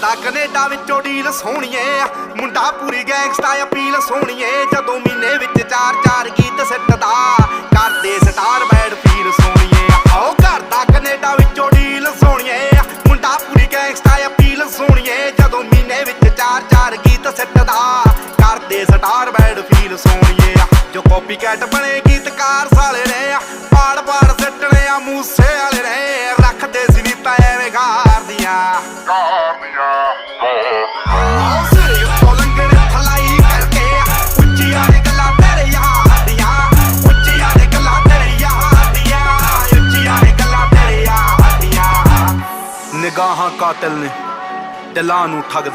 ਕਰਦਾ ਕੈਨੇਡਾ ਵਿੱਚੋਂ ਡੀਲ ਸੋਹਣੀਏ, ਮੁੰਡਾ ਪੂਰੀ ਗੈਂਗਸਟਾ ਅਪੀਲ ਸੋਹਣੀਏ। ਜਦੋਂ ਮਹੀਨੇ ਵਿੱਚ 4-4 ਗੀਤ ਸਿੱਟਦਾ, ਕਰਦੇ ਸਟਾਰ ਬੈਡ ਫੀਲ ਸੋਹਣੀਏ। ਆਓ ਕਰਦਾ ਕੈਨੇਡਾ ਵਿੱਚੋਂ ਡੀਲ ਸੋਹਣੀਏ, ਮੁੰਡਾ ਪੂਰੀ ਗੈਂਗਸਟਾ ਅਪੀਲ ਸੋਹਣੀਏ। ਜਦੋਂ ਮਹੀਨੇ ਵਿੱਚ 4-4 ਗੀਤ ਸਿੱਟਦਾ, ਕਰਦੇ ਸਟਾਰ ਬੈਡ ਫੀਲ ਸੋਹਣੀਏ। ਜੋ ਕਾਪੀ ਕੈਟ ਬਣੇ ਗੀਤਕਾਰ ਸਾਲੇ ਨੇ, ਪਾੜ ਸਿੱਟਣੇ ਆ ਮੂਸੇ ਵਾਲੇ ਨੇ। ਰੱਖਦੇ ਸੀ ਵੀ ਪੈਵੇਂ ਗਾਰ ਦੀਆਂ ਸਿਰੇ ਉੱਤੋਂ ਲੰਘਣ ਥਲਾਈ ਕਰਕੇ, ਉੱਚੀਆਂ ਨੇ ਗੱਲਾਂ ਤੇਰੇ ਯਾਰ ਦੀਆਂ, ਉੱਚੀਆਂ ਨੇ ਗੱਲਾਂ ਤੇਰੇ ਯਾਰ ਦੀਆਂ, ਉੱਚੀਆਂ ਨੇ ਗੱਲਾਂ ਤੇਰੇ ਯਾਰ ਦੀਆਂ। ਨਿਗਾਹਾਂ ਕਾਤਲ ਨੇ, ਦਿਲਾਂ ਨੂੰ ਠੱਗਦੇ।